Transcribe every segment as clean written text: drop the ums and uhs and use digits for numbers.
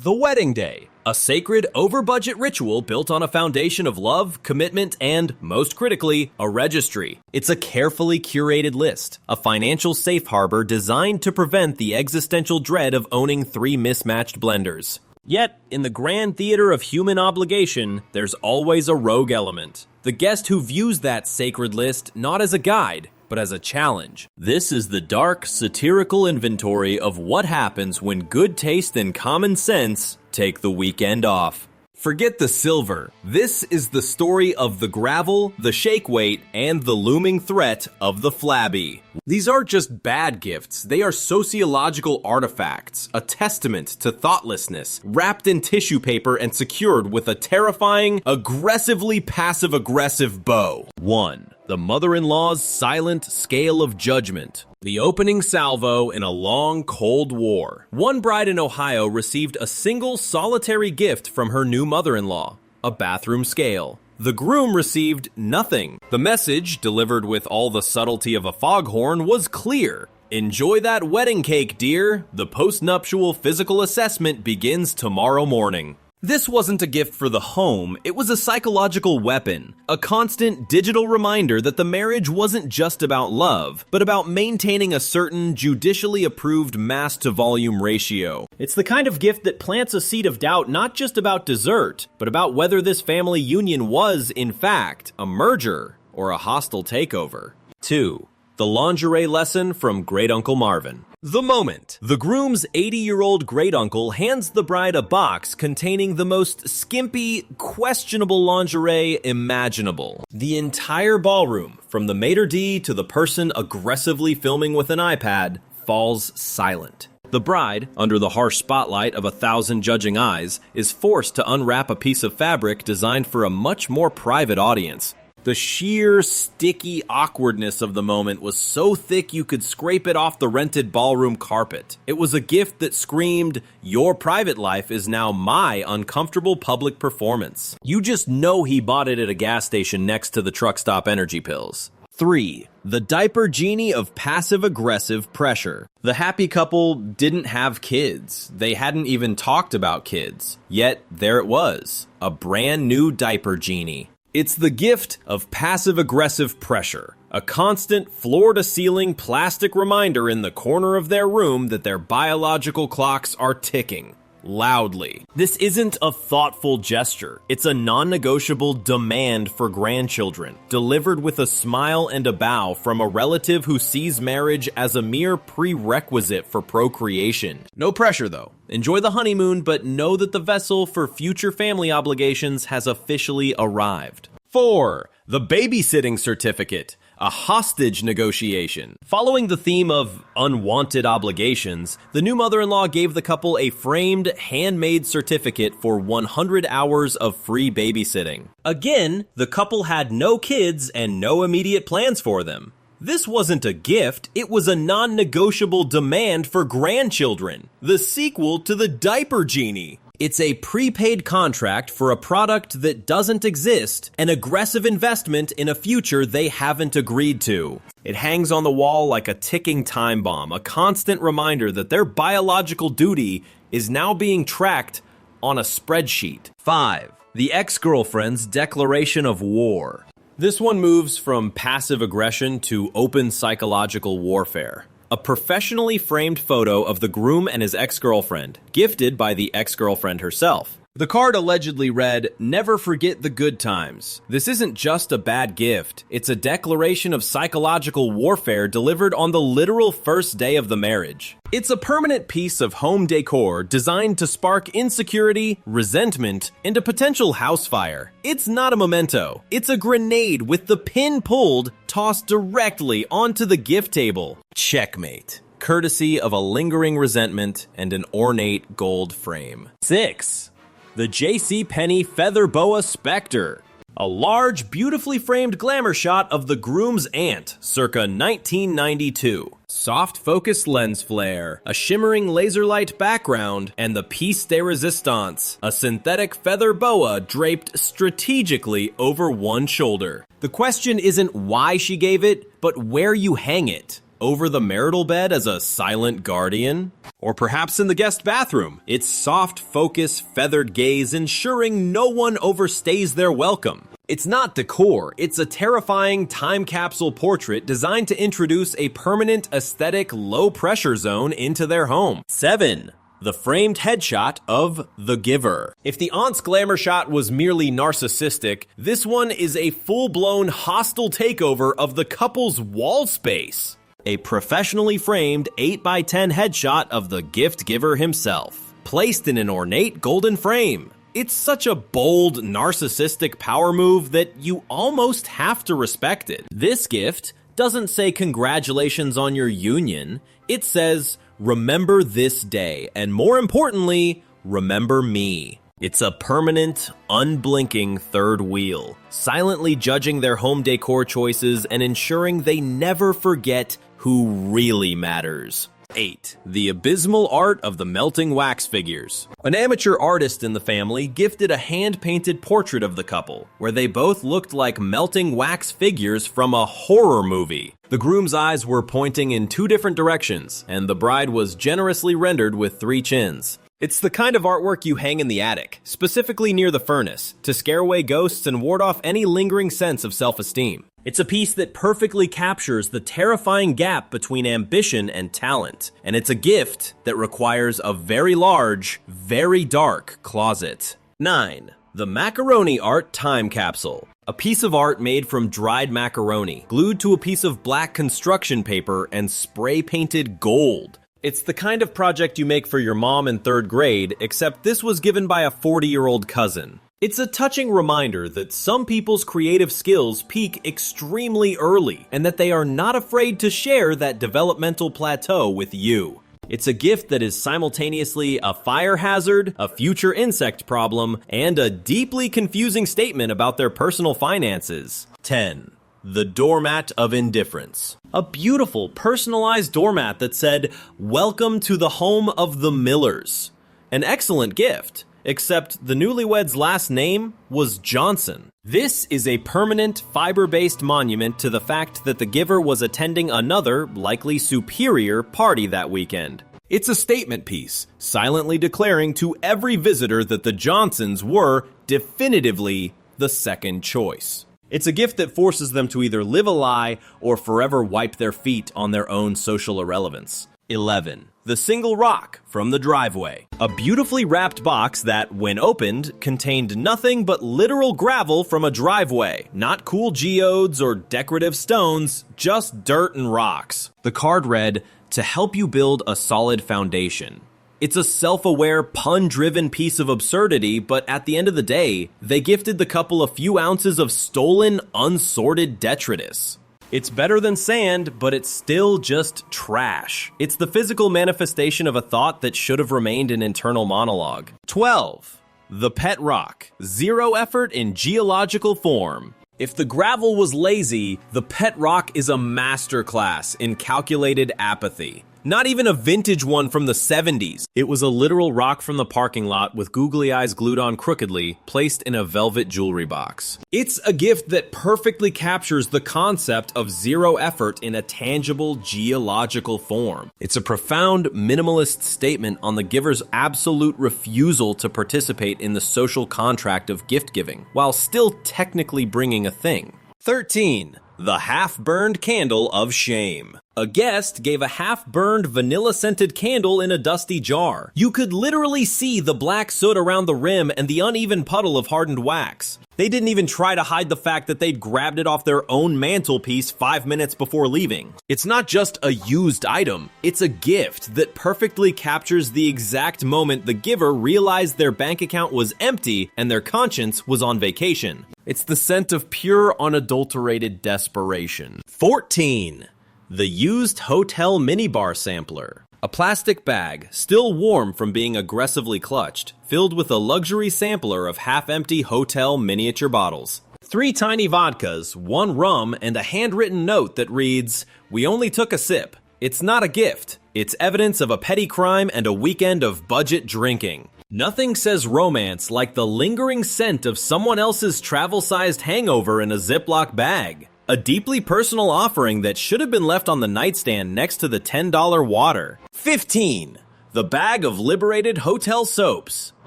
The wedding day. A sacred, over-budget ritual built on a foundation of love, commitment, and, most critically, a registry. It's a carefully curated list, a financial safe harbor designed to prevent the existential dread of owning 3 mismatched blenders. Yet, in the grand theater of human obligation, there's always a rogue element. The guest who views that sacred list not as a guide, but as a challenge. This is the dark, satirical inventory of what happens when good taste and common sense take the weekend off. Forget the silver. This is the story of the gravel, the shake weight, and the looming threat of the flabby. These aren't just bad gifts, they are sociological artifacts, a testament to thoughtlessness, wrapped in tissue paper and secured with a terrifying, aggressively passive-aggressive bow. 1. The mother-in-law's silent scale of judgment. The opening salvo in a long, cold war. One bride in Ohio received a single solitary gift from her new mother-in-law, a bathroom scale. The groom received nothing. The message, delivered with all the subtlety of a foghorn, was clear. Enjoy that wedding cake, dear. The post-nuptial physical assessment begins tomorrow morning. This wasn't a gift for the home, it was a psychological weapon, a constant digital reminder that the marriage wasn't just about love, but about maintaining a certain judicially approved mass-to-volume ratio. It's the kind of gift that plants a seed of doubt not just about dessert, but about whether this family union was, in fact, a merger or a hostile takeover. 2. The lingerie lesson from Great Uncle Marvin. The moment. The groom's 80-year-old great-uncle hands the bride a box containing the most skimpy, questionable lingerie imaginable. The entire ballroom, from the maitre d' to the person aggressively filming with an iPad, falls silent. The bride, under the harsh spotlight of 1,000 judging eyes, is forced to unwrap a piece of fabric designed for a much more private audience. The sheer, sticky awkwardness of the moment was so thick you could scrape it off the rented ballroom carpet. It was a gift that screamed, "Your private life is now my uncomfortable public performance." You just know he bought it at a gas station next to the truck stop energy pills. 3. The diaper genie of passive-aggressive pressure. The happy couple didn't have kids. They hadn't even talked about kids. Yet, there it was, a brand new diaper genie. It's the gift of passive-aggressive pressure, a constant floor-to-ceiling plastic reminder in the corner of their room that their biological clocks are ticking, loudly. This isn't a thoughtful gesture, it's a non-negotiable demand for grandchildren, delivered with a smile and a bow from a relative who sees marriage as a mere prerequisite for procreation. No pressure, though. Enjoy the honeymoon, but know that the vessel for future family obligations has officially arrived. 4. The babysitting certificate, a hostage negotiation. Following the theme of unwanted obligations, the new mother-in-law gave the couple a framed, handmade certificate for 100 hours of free babysitting. Again, the couple had no kids and no immediate plans for them. This wasn't a gift, it was a non-negotiable demand for grandchildren, the sequel to the diaper genie. It's a prepaid contract for a product that doesn't exist, an aggressive investment in a future they haven't agreed to. It hangs on the wall like a ticking time bomb, a constant reminder that their biological duty is now being tracked on a spreadsheet. 5. The ex-girlfriend's declaration of war. This one moves from passive aggression to open psychological warfare. A professionally framed photo of the groom and his ex-girlfriend, gifted by the ex-girlfriend herself. The card allegedly read, "Never forget the good times." This isn't just a bad gift, it's a declaration of psychological warfare delivered on the literal first day of the marriage. It's a permanent piece of home decor designed to spark insecurity, resentment, and a potential house fire. It's not a memento, it's a grenade with the pin pulled, tossed directly onto the gift table. Checkmate. Courtesy of a lingering resentment and an ornate gold frame. 6. The J.C. Feather Boa Specter. A large, beautifully framed glamour shot of the groom's aunt, circa 1992. Soft focus lens flare, a shimmering laser light background, and the piece de resistance, a synthetic feather boa draped strategically over one shoulder. The question isn't why she gave it, but where you hang it. over the marital bed as a silent guardian? Or perhaps in the guest bathroom, its soft focus, feathered gaze ensuring no one overstays their welcome. It's not decor, it's a terrifying time capsule portrait designed to introduce a permanent aesthetic low-pressure zone into their home. 7. The framed headshot of The Giver. If the aunt's glamour shot was merely narcissistic, this one is a full-blown hostile takeover of the couple's wall space. A professionally framed 8x10 headshot of the gift giver himself, placed in an ornate golden frame. It's such a bold, narcissistic power move that you almost have to respect it. This gift doesn't say congratulations on your union, it says remember this day, and more importantly, remember me. It's a permanent, unblinking third wheel, silently judging their home decor choices and ensuring they never forget who really matters. 8. The abysmal art of the melting wax figures. An amateur artist in the family gifted a hand-painted portrait of the couple, where they both looked like melting wax figures from a horror movie. The groom's eyes were pointing in 2 different directions, and the bride was generously rendered with 3 chins. It's the kind of artwork you hang in the attic, specifically near the furnace, to scare away ghosts and ward off any lingering sense of self-esteem. It's a piece that perfectly captures the terrifying gap between ambition and talent, and it's a gift that requires a very large, very dark closet. 9. The Macaroni Art Time Capsule. A piece of art made from dried macaroni, glued to a piece of black construction paper and spray-painted gold. It's the kind of project you make for your mom in 3rd grade, except this was given by a 40-year-old cousin. It's a touching reminder that some people's creative skills peak extremely early, and that they are not afraid to share that developmental plateau with you. It's a gift that is simultaneously a fire hazard, a future insect problem, and a deeply confusing statement about their personal finances. 10. The Doormat of Indifference. A beautiful, personalized doormat that said, "Welcome to the home of the Millers." An excellent gift, except the newlywed's last name was Johnson. This is a permanent, fiber-based monument to the fact that the giver was attending another, likely superior, party that weekend. It's a statement piece, silently declaring to every visitor that the Johnsons were definitively the second choice. It's a gift that forces them to either live a lie or forever wipe their feet on their own social irrelevance. 11. The Single Rock from the Driveway. A beautifully wrapped box that, when opened, contained nothing but literal gravel from a driveway. Not cool geodes or decorative stones, just dirt and rocks. The card read, "To help you build a solid foundation." It's a self-aware, pun-driven piece of absurdity, but at the end of the day, they gifted the couple a few ounces of stolen, unsorted detritus. It's better than sand, but it's still just trash. It's the physical manifestation of a thought that should have remained an internal monologue. 12. The Pet Rock. 0 effort in geological form. If the gravel was lazy, the Pet Rock is a masterclass in calculated apathy. Not even a vintage one from the 70s. It was a literal rock from the parking lot with googly eyes glued on crookedly, placed in a velvet jewelry box. It's a gift that perfectly captures the concept of 0 effort in a tangible geological form. It's a profound minimalist statement on the giver's absolute refusal to participate in the social contract of gift giving, while still technically bringing a thing. 13. The Half-Burned Candle of Shame. A guest gave a half-burned vanilla-scented candle in a dusty jar. You could literally see the black soot around the rim and the uneven puddle of hardened wax. They didn't even try to hide the fact that they'd grabbed it off their own mantelpiece 5 minutes before leaving. It's not just a used item, it's a gift that perfectly captures the exact moment the giver realized their bank account was empty and their conscience was on vacation. It's the scent of pure, unadulterated desperation. 14. The used hotel minibar sampler. A plastic bag, still warm from being aggressively clutched, filled with a luxury sampler of half-empty hotel miniature bottles. 3 tiny vodkas, 1 rum, and a handwritten note that reads, "We only took a sip. It's not a gift. It's evidence of a petty crime and a weekend of budget drinking." Nothing says romance like the lingering scent of someone else's travel-sized hangover in a Ziploc bag. A deeply personal offering that should have been left on the nightstand next to the $10 water. 15. The bag of Liberated hotel soaps.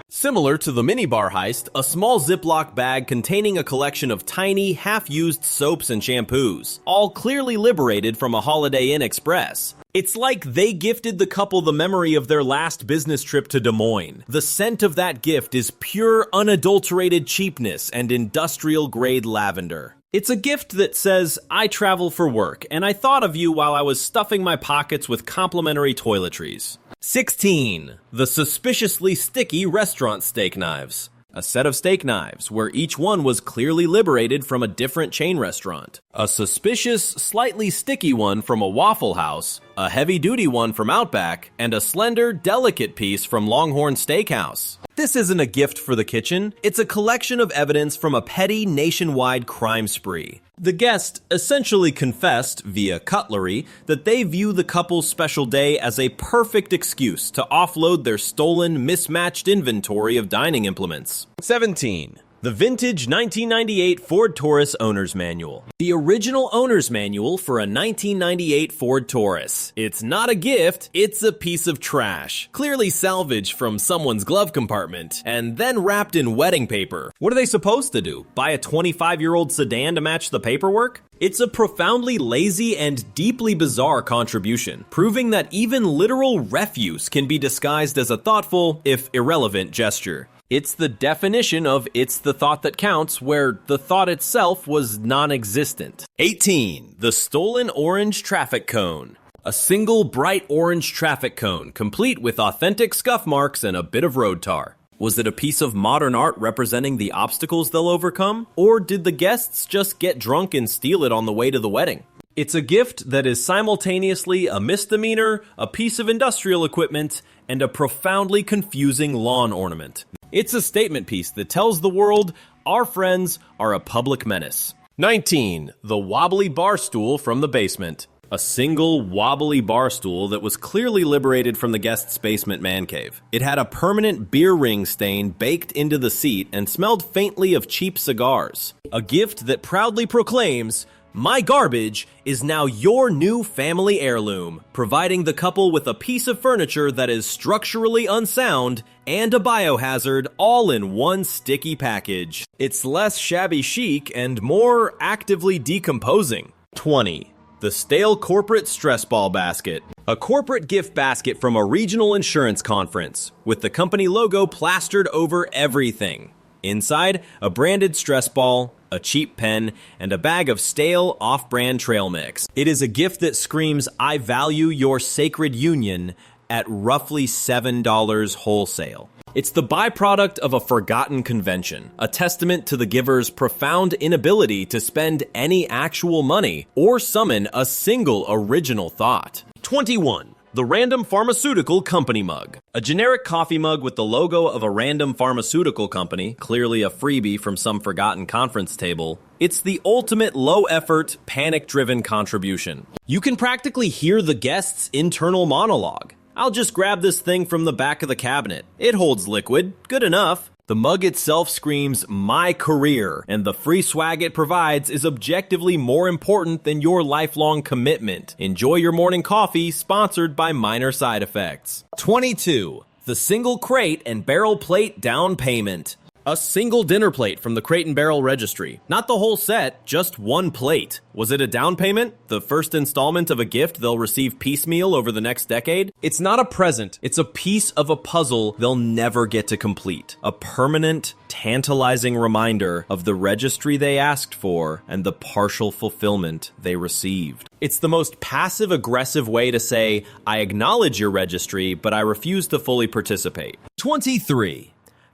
Similar to the Minibar heist, a small Ziploc bag containing a collection of tiny, half-used soaps and shampoos, all clearly liberated from a Holiday Inn Express. It's like they gifted the couple the memory of their last business trip to Des Moines. The scent of that gift is pure, unadulterated cheapness and industrial-grade lavender. It's a gift that says, I travel for work, and I thought of you while I was stuffing my pockets with complimentary toiletries. 16. The suspiciously sticky restaurant steak knives. A set of steak knives, where each one was clearly liberated from a different chain restaurant. A suspicious, slightly sticky one from a Waffle House, a heavy-duty one from Outback, and a slender, delicate piece from Longhorn Steakhouse. This isn't a gift for the kitchen, it's a collection of evidence from a petty nationwide crime spree. The guest essentially confessed, via cutlery, that they view the couple's special day as a perfect excuse to offload their stolen, mismatched inventory of dining implements. 17. The vintage 1998 Ford Taurus Owner's Manual. The original owner's manual for a 1998 Ford Taurus. It's not a gift, it's a piece of trash. Clearly salvaged from someone's glove compartment, and then wrapped in wedding paper. What are they supposed to do? Buy a 25-year-old sedan to match the paperwork? It's a profoundly lazy and deeply bizarre contribution, proving that even literal refuse can be disguised as a thoughtful, if irrelevant, gesture. It's the definition of it's the thought that counts, where the thought itself was non-existent. 18. The stolen orange traffic cone. A single bright orange traffic cone, complete with authentic scuff marks and a bit of road tar. Was it a piece of modern art representing the obstacles they'll overcome? Or did the guests just get drunk and steal it on the way to the wedding? It's a gift that is simultaneously a misdemeanor, a piece of industrial equipment, and a profoundly confusing lawn ornament. It's a statement piece that tells the world our friends are a public menace. 19. The Wobbly Bar Stool from the basement. A single wobbly bar stool that was clearly liberated from the guest's basement man cave. It had a permanent beer ring stain baked into the seat and smelled faintly of cheap cigars. A gift that proudly proclaims, my garbage is now your new family heirloom, providing the couple with a piece of furniture that is structurally unsound and a biohazard all in one sticky package. It's less shabby chic and more actively decomposing. 20. The stale corporate stress ball basket. A corporate gift basket from a regional insurance conference, with the company logo plastered over everything. Inside, a branded stress ball, a cheap pen, and a bag of stale, off-brand trail mix. It is a gift that screams, I value your sacred union, at roughly $7 wholesale. It's the byproduct of a forgotten convention, a testament to the giver's profound inability to spend any actual money or summon a single original thought. 21. The Random Pharmaceutical Company Mug. A generic coffee mug with the logo of a random pharmaceutical company, clearly a freebie from some forgotten conference table. It's the ultimate low-effort, panic-driven contribution. You can practically hear the guest's internal monologue. I'll just grab this thing from the back of the cabinet. It holds liquid. Good enough. The mug itself screams, my career, and the free swag it provides is objectively more important than your lifelong commitment. Enjoy your morning coffee, sponsored by Minor Side Effects. 22. The single crate and barrel plate down payment. A single dinner plate from the Crate and Barrel Registry. Not the whole set, just one plate. Was it a down payment? The first installment of a gift they'll receive piecemeal over the next decade? It's not a present. It's a piece of a puzzle they'll never get to complete. A permanent, tantalizing reminder of the registry they asked for and the partial fulfillment they received. It's the most passive-aggressive way to say, I acknowledge your registry, but I refuse to fully participate. 23.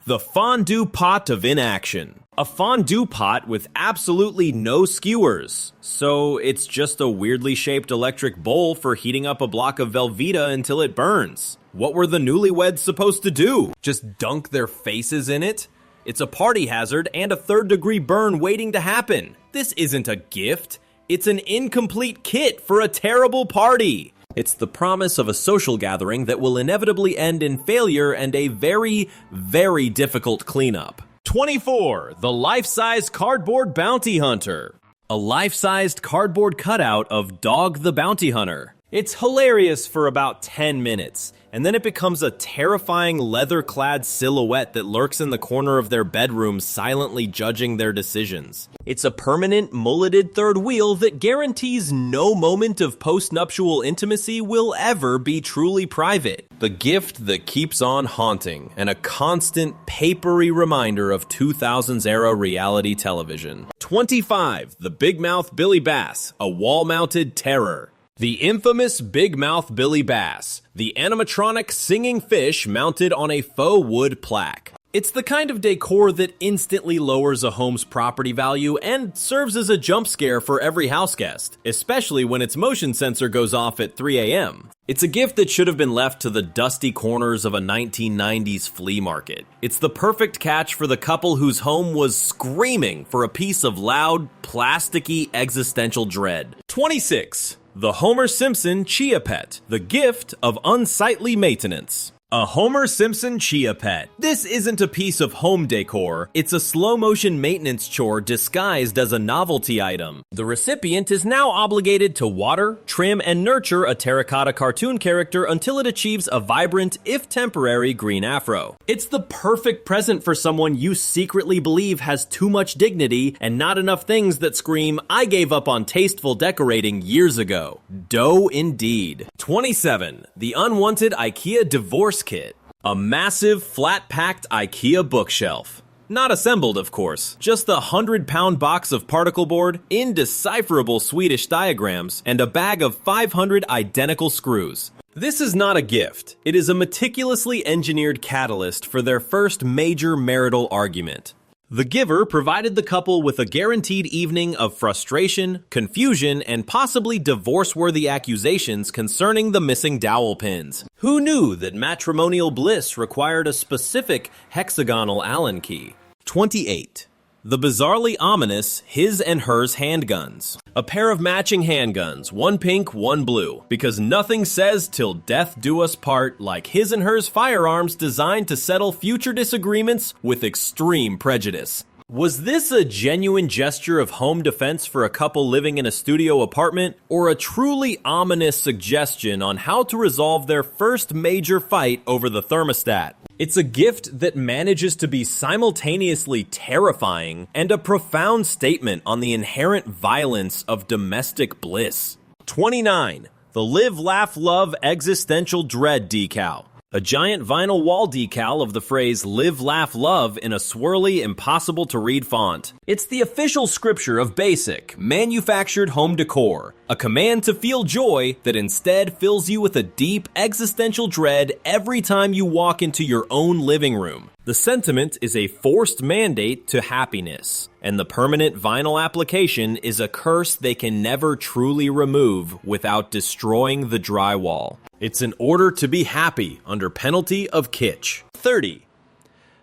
The Fondue Pot of Inaction. A fondue pot with absolutely no skewers. So it's just a weirdly shaped electric bowl for heating up a block of Velveeta until it burns. What were the newlyweds supposed to do? Just dunk their faces in it? It's a party hazard and a third-degree burn waiting to happen. This isn't a gift. It's an incomplete kit for a terrible party. It's the promise of a social gathering that will inevitably end in failure and a very, very difficult cleanup. 24. The Lifesize Cardboard Bounty Hunter. A life-sized cardboard cutout of Dog the Bounty Hunter. It's hilarious for about 10 minutes, and then it becomes a terrifying leather-clad silhouette that lurks in the corner of their bedroom silently judging their decisions. It's a permanent, mulleted third wheel that guarantees no moment of post-nuptial intimacy will ever be truly private. The gift that keeps on haunting, and a constant, papery reminder of 2000s-era reality television. 25. The Big Mouth Billy Bass, a wall-mounted terror. The infamous Big Mouth Billy Bass, the animatronic singing fish mounted on a faux wood plaque. It's the kind of decor that instantly lowers a home's property value and serves as a jump scare for every house guest, especially when its motion sensor goes off at 3 a.m. It's a gift that should have been left to the dusty corners of a 1990s flea market. It's the perfect catch for the couple whose home was screaming for a piece of loud, plasticky existential dread. 26. The Homer Simpson Chia Pet, the gift of unsightly maintenance. A Homer Simpson Chia Pet. This isn't a piece of home decor, it's a slow-motion maintenance chore disguised as a novelty item. The recipient is now obligated to water, trim, and nurture a terracotta cartoon character until it achieves a vibrant, if temporary, green afro. It's the perfect present for someone you secretly believe has too much dignity and not enough things that scream, "I gave up on tasteful decorating years ago." Dough indeed. 27. The Unwanted IKEA Divorce Kit. A massive, flat-packed IKEA bookshelf. Not assembled, of course. Just the 100-pound box of particle board, indecipherable Swedish diagrams, and a bag of 500 identical screws. This is not a gift. It is a meticulously engineered catalyst for their first major marital argument. The giver provided the couple with a guaranteed evening of frustration, confusion, and possibly divorce-worthy accusations concerning the missing dowel pins. Who knew that matrimonial bliss required a specific hexagonal Allen key? 28. The bizarrely ominous His and Hers Handguns. A pair of matching handguns, one pink, one blue, because nothing says "till death do us part" like His and Hers firearms designed to settle future disagreements with extreme prejudice. Was this a genuine gesture of home defense for a couple living in a studio apartment, or a truly ominous suggestion on how to resolve their first major fight over the thermostat? It's a gift that manages to be simultaneously terrifying and a profound statement on the inherent violence of domestic bliss. 29. The Live, Laugh, Love Existential Dread Decal. A giant vinyl wall decal of the phrase "Live, Laugh, Love" in a swirly, impossible-to-read font. It's the official scripture of basic, manufactured home decor, a command to feel joy that instead fills you with a deep, existential dread every time you walk into your own living room. The sentiment is a forced mandate to happiness, and the permanent vinyl application is a curse they can never truly remove without destroying the drywall. It's an order to be happy under penalty of kitsch. 30.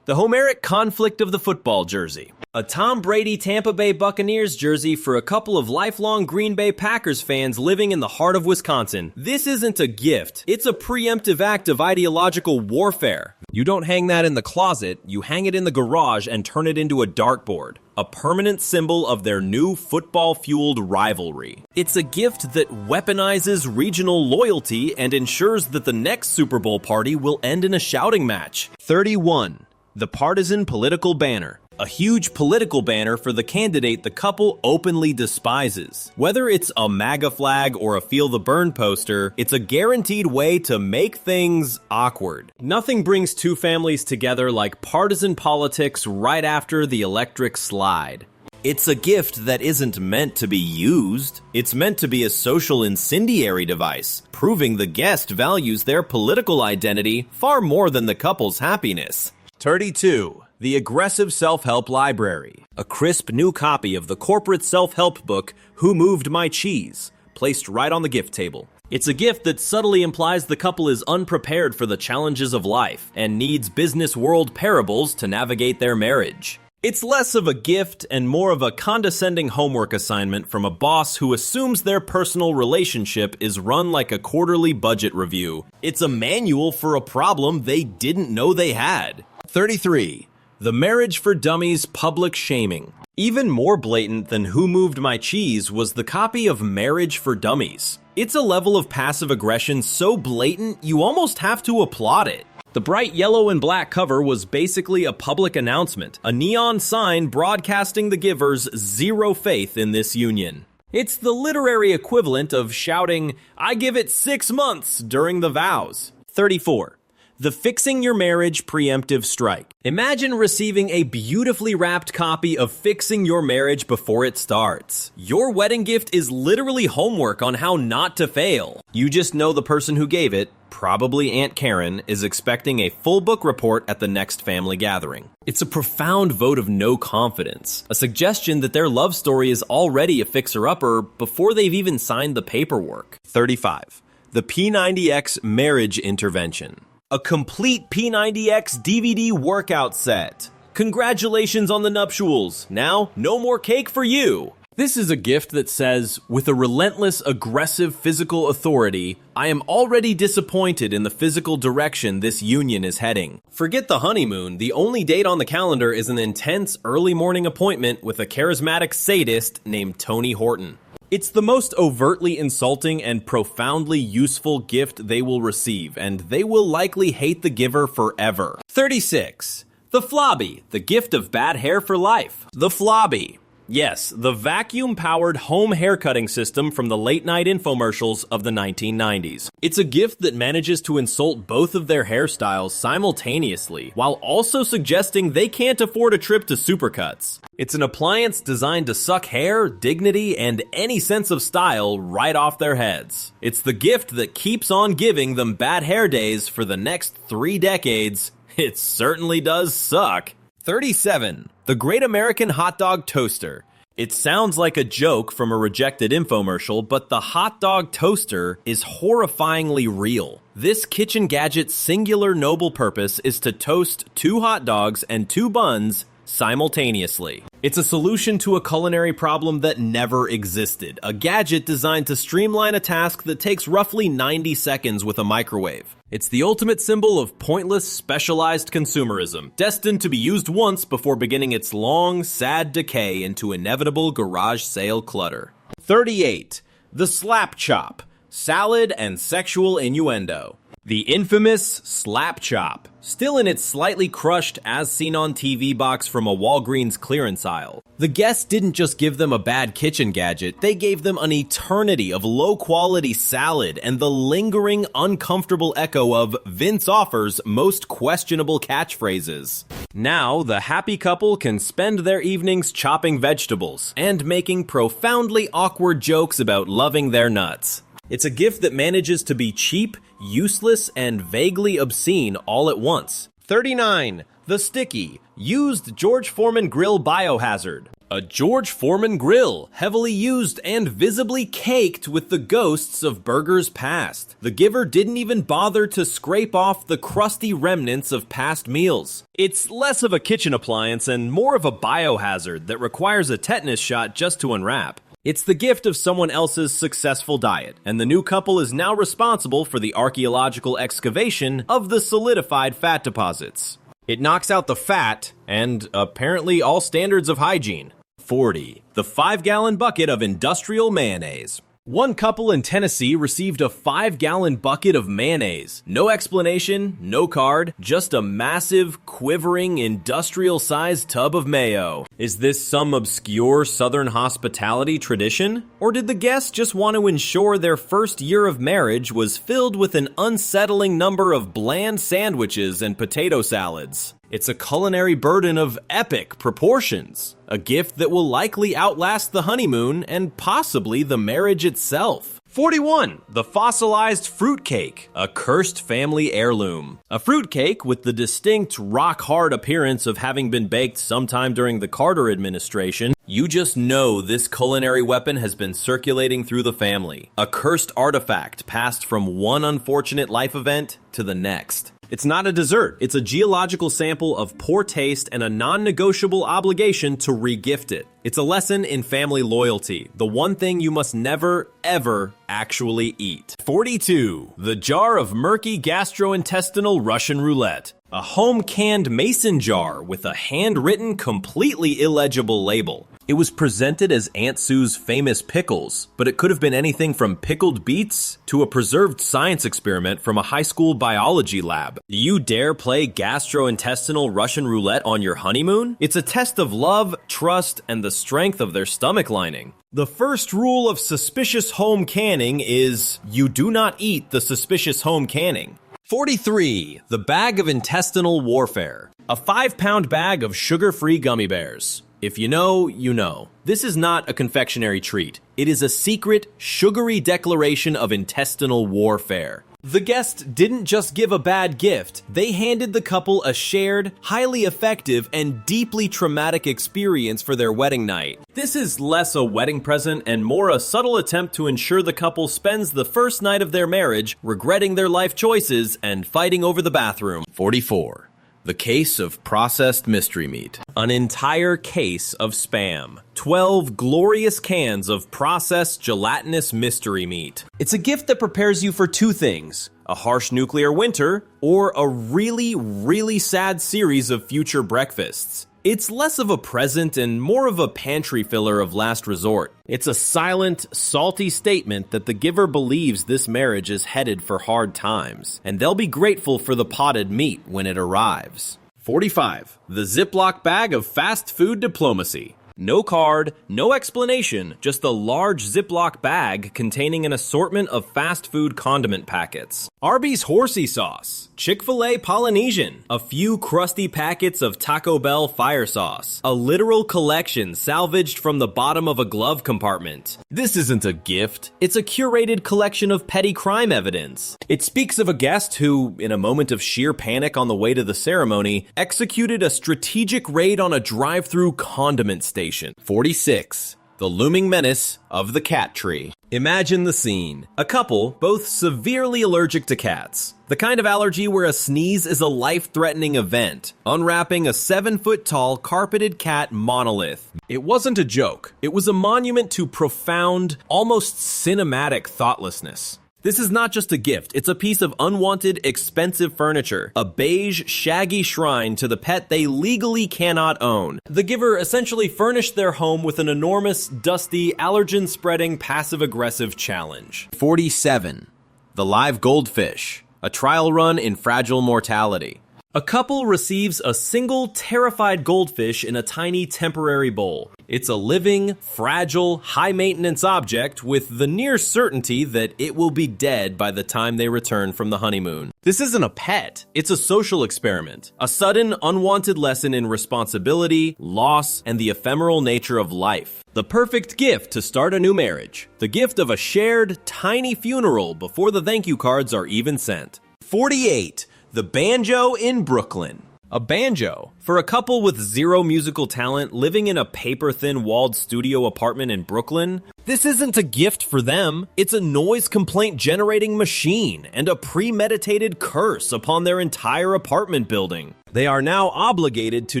The Homeric conflict of the football jersey. A Tom Brady Tampa Bay Buccaneers jersey for a couple of lifelong Green Bay Packers fans living in the heart of Wisconsin. This isn't a gift, it's a preemptive act of ideological warfare. You don't hang that in the closet, you hang it in the garage and turn it into a dartboard. A permanent symbol of their new football-fueled rivalry. It's a gift that weaponizes regional loyalty and ensures that the next Super Bowl party will end in a shouting match. 31. The partisan political banner. A huge political banner for the candidate the couple openly despises. Whether it's a MAGA flag or a Feel the Burn poster, it's a guaranteed way to make things awkward. Nothing brings two families together like partisan politics right after the electric slide. It's a gift that isn't meant to be used. It's meant to be a social incendiary device, proving the guest values their political identity far more than the couple's happiness. 32. The Aggressive Self-Help Library. A crisp new copy of the corporate self-help book, Who Moved My Cheese, placed right on the gift table. It's a gift that subtly implies the couple is unprepared for the challenges of life and needs business world parables to navigate their marriage. It's less of a gift and more of a condescending homework assignment from a boss who assumes their personal relationship is run like a quarterly budget review. It's a manual for a problem they didn't know they had. 33. The Marriage for Dummies public shaming. Even more blatant than Who Moved My Cheese was the copy of Marriage for Dummies. It's a level of passive aggression so blatant you almost have to applaud it. The bright yellow and black cover was basically a public announcement, a neon sign broadcasting the giver's zero faith in this union. It's the literary equivalent of shouting, "I give it 6 months" during the vows. 34. The Fixing Your Marriage Preemptive Strike. Imagine receiving a beautifully wrapped copy of Fixing Your Marriage before it starts. Your wedding gift is literally homework on how not to fail. You just know the person who gave it, probably Aunt Karen, is expecting a full book report at the next family gathering. It's a profound vote of no confidence, a suggestion that their love story is already a fixer-upper before they've even signed the paperwork. 35. The P90X Marriage Intervention. A complete P90X DVD workout set. Congratulations on the nuptials. Now, no more cake for you. This is a gift that says, with a relentless, aggressive physical authority, I am already disappointed in the physical direction this union is heading. Forget the honeymoon. The only date on the calendar is an intense early morning appointment with a charismatic sadist named Tony Horton. It's the most overtly insulting and profoundly useful gift they will receive, and they will likely hate the giver forever. 36. The Flobby, the gift of bad hair for life. The Flobby. Yes, the vacuum-powered home haircutting system from the late-night infomercials of the 1990s. It's a gift that manages to insult both of their hairstyles simultaneously, while also suggesting they can't afford a trip to Supercuts. It's an appliance designed to suck hair, dignity, and any sense of style right off their heads. It's the gift that keeps on giving them bad hair days for the next 3 decades. It certainly does suck. 37. The Great American Hot Dog Toaster. It sounds like a joke from a rejected infomercial, but the hot dog toaster is horrifyingly real. This kitchen gadget's singular noble purpose is to toast 2 hot dogs and 2 buns simultaneously. It's a solution to a culinary problem that never existed, a gadget designed to streamline a task that takes roughly 90 seconds with a microwave. It's the ultimate symbol of pointless, specialized consumerism, destined to be used once before beginning its long, sad decay into inevitable garage sale clutter. 38. The Slap Chop, salad and sexual innuendo. The infamous Slap Chop, still in its slightly crushed as seen on TV box from a Walgreens clearance aisle. The guests didn't just give them a bad kitchen gadget, they gave them an eternity of low-quality salad and the lingering, uncomfortable echo of Vince Offer's most questionable catchphrases. Now, the happy couple can spend their evenings chopping vegetables and making profoundly awkward jokes about loving their nuts. It's a gift that manages to be cheap, useless, and vaguely obscene all at once. 39. The Sticky, used George Foreman grill biohazard. A George Foreman grill, heavily used and visibly caked with the ghosts of burgers past. The giver didn't even bother to scrape off the crusty remnants of past meals. It's less of a kitchen appliance and more of a biohazard that requires a tetanus shot just to unwrap. It's the gift of someone else's successful diet, and the new couple is now responsible for the archaeological excavation of the solidified fat deposits. It knocks out the fat, and apparently all standards of hygiene. 40. The 5-gallon bucket of industrial mayonnaise. One couple in Tennessee received a 5-gallon bucket of mayonnaise. No explanation, no card, just a massive, quivering, industrial-sized tub of mayo. Is this some obscure Southern hospitality tradition? Or did the guests just want to ensure their first year of marriage was filled with an unsettling number of bland sandwiches and potato salads? It's a culinary burden of epic proportions, a gift that will likely outlast the honeymoon and possibly the marriage itself. 41. The Fossilized Fruitcake, a cursed family heirloom. A fruitcake with the distinct rock-hard appearance of having been baked sometime during the Carter administration. You just know this culinary weapon has been circulating through the family. A cursed artifact passed from one unfortunate life event to the next. It's not a dessert, it's a geological sample of poor taste and a non-negotiable obligation to re-gift it. It's a lesson in family loyalty, the one thing you must never, ever actually eat. 42. The Jar of Murky Gastrointestinal Russian Roulette. A home-canned mason jar with a handwritten, completely illegible label. It was presented as Aunt Sue's famous pickles, but it could have been anything from pickled beets to a preserved science experiment from a high school biology lab. Do you dare play gastrointestinal Russian roulette on your honeymoon? It's a test of love, trust, and the strength of their stomach lining. The first rule of suspicious home canning is you do not eat the suspicious home canning. 43. The Bag of Intestinal Warfare. A 5-pound bag of sugar-free gummy bears. If you know, you know. This is not a confectionery treat. It is a secret, sugary declaration of intestinal warfare. The guest didn't just give a bad gift, they handed the couple a shared, highly effective, and deeply traumatic experience for their wedding night. This is less a wedding present and more a subtle attempt to ensure the couple spends the first night of their marriage regretting their life choices and fighting over the bathroom. 44. The case of processed mystery meat. An entire case of Spam. 12 glorious cans of processed gelatinous mystery meat. It's a gift that prepares you for two things: a harsh nuclear winter or a really, really sad series of future breakfasts. It's less of a present and more of a pantry filler of last resort. It's a silent, salty statement that the giver believes this marriage is headed for hard times, and they'll be grateful for the potted meat when it arrives. 45. The Ziploc bag of fast food diplomacy. No card, no explanation, just a large Ziploc bag containing an assortment of fast food condiment packets. Arby's horsey sauce, Chick-fil-A Polynesian, a few crusty packets of Taco Bell fire sauce, a literal collection salvaged from the bottom of a glove compartment. This isn't a gift, it's a curated collection of petty crime evidence. It speaks of a guest who, in a moment of sheer panic on the way to the ceremony, executed a strategic raid on a drive-through condiment station. 46. The looming menace of the cat tree. Imagine the scene. A couple, both severely allergic to cats. The kind of allergy where a sneeze is a life-threatening event. Unwrapping a 7-foot-tall carpeted cat monolith. It wasn't a joke. It was a monument to profound, almost cinematic thoughtlessness. This is not just a gift, it's a piece of unwanted, expensive furniture, a beige, shaggy shrine to the pet they legally cannot own. The giver essentially furnished their home with an enormous, dusty, allergen-spreading, passive-aggressive challenge. 47. The live goldfish, a trial run in fragile mortality. A couple receives a single, terrified goldfish in a tiny temporary bowl. It's a living, fragile, high-maintenance object with the near certainty that it will be dead by the time they return from the honeymoon. This isn't a pet, it's a social experiment. A sudden, unwanted lesson in responsibility, loss, and the ephemeral nature of life. The perfect gift to start a new marriage. The gift of a shared, tiny funeral before the thank you cards are even sent. 48. The banjo in Brooklyn. A banjo. For a couple with zero musical talent living in a paper-thin walled studio apartment in Brooklyn, this isn't a gift for them. It's a noise complaint generating machine and a premeditated curse upon their entire apartment building. They are now obligated to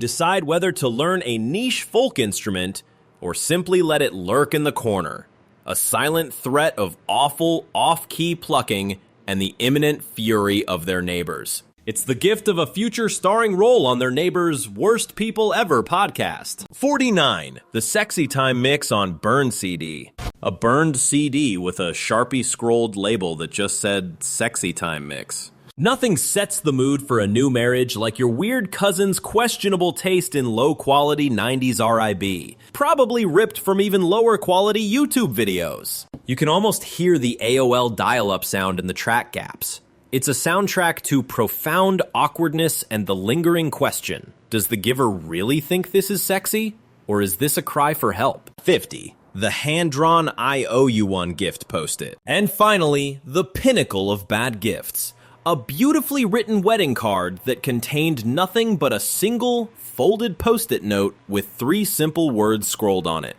decide whether to learn a niche folk instrument or simply let it lurk in the corner. A silent threat of awful, off-key plucking and the imminent fury of their neighbors. It's the gift of a future starring role on their neighbor's Worst People Ever podcast. 49. The Sexy Time Mix on Burn CD. A burned CD with a Sharpie scrolled label that just said Sexy Time Mix. Nothing sets the mood for a new marriage like your weird cousin's questionable taste in low-quality 90s R&B, probably ripped from even lower-quality YouTube videos. You can almost hear the AOL dial-up sound in the track gaps. It's a soundtrack to profound awkwardness and the lingering question, does the giver really think this is sexy? Or is this a cry for help? 50. The hand-drawn I owe you one gift post-it. And finally, the pinnacle of bad gifts. A beautifully written wedding card that contained nothing but a single, folded post-it note with 3 simple words scrolled on it.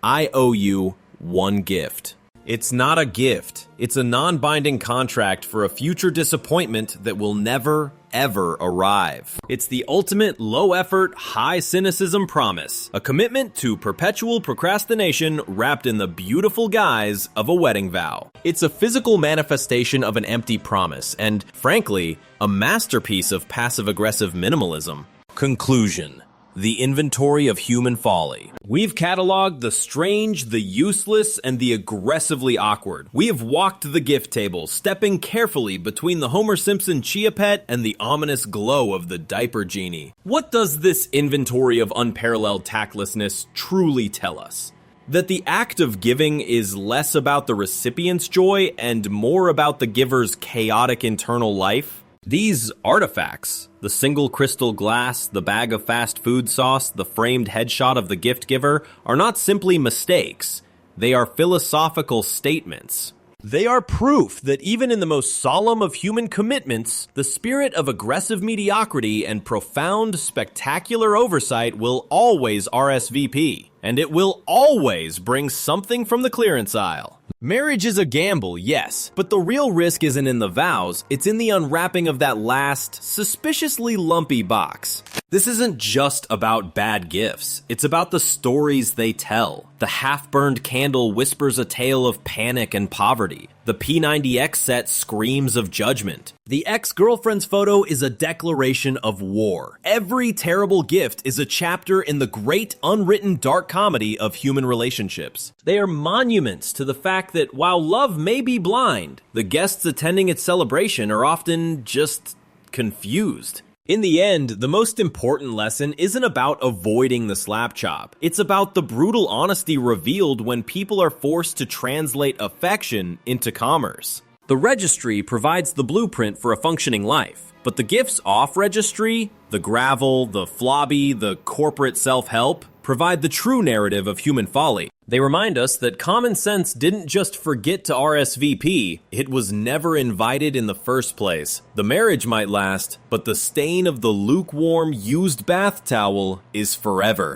I owe you one gift. It's not a gift. It's a non-binding contract for a future disappointment that will never, ever arrive. It's the ultimate low-effort, high-cynicism promise, a commitment to perpetual procrastination wrapped in the beautiful guise of a wedding vow. It's a physical manifestation of an empty promise, and, frankly, a masterpiece of passive-aggressive minimalism. Conclusion. The inventory of human folly. We've cataloged the strange, the useless, and the aggressively awkward. We have walked the gift table, stepping carefully between the Homer Simpson Chia pet and the ominous glow of the diaper genie. What does this inventory of unparalleled tactlessness truly tell us? That the act of giving is less about the recipient's joy and more about the giver's chaotic internal life? These artifacts, the single crystal glass, the bag of fast food sauce, the framed headshot of the gift giver, are not simply mistakes. They are philosophical statements. They are proof that even in the most solemn of human commitments, the spirit of aggressive mediocrity and profound, spectacular oversight will always RSVP, and it will always bring something from the clearance aisle. Marriage is a gamble, yes, but the real risk isn't in the vows, it's in the unwrapping of that last, suspiciously lumpy box. This isn't just about bad gifts, it's about the stories they tell. The half-burned candle whispers a tale of panic and poverty. The P90X set screams of judgment. The ex-girlfriend's photo is a declaration of war. Every terrible gift is a chapter in the great unwritten dark comedy of human relationships. They are monuments to the fact that while love may be blind, the guests attending its celebration are often just confused. In the end, the most important lesson isn't about avoiding the slap chop. It's about the brutal honesty revealed when people are forced to translate affection into commerce. The registry provides the blueprint for a functioning life, but the gifts off registry, the gravel, the flobby, the corporate self-help, provide the true narrative of human folly. They remind us that common sense didn't just forget to RSVP, it was never invited in the first place. The marriage might last, but the stain of the lukewarm, used bath towel is forever.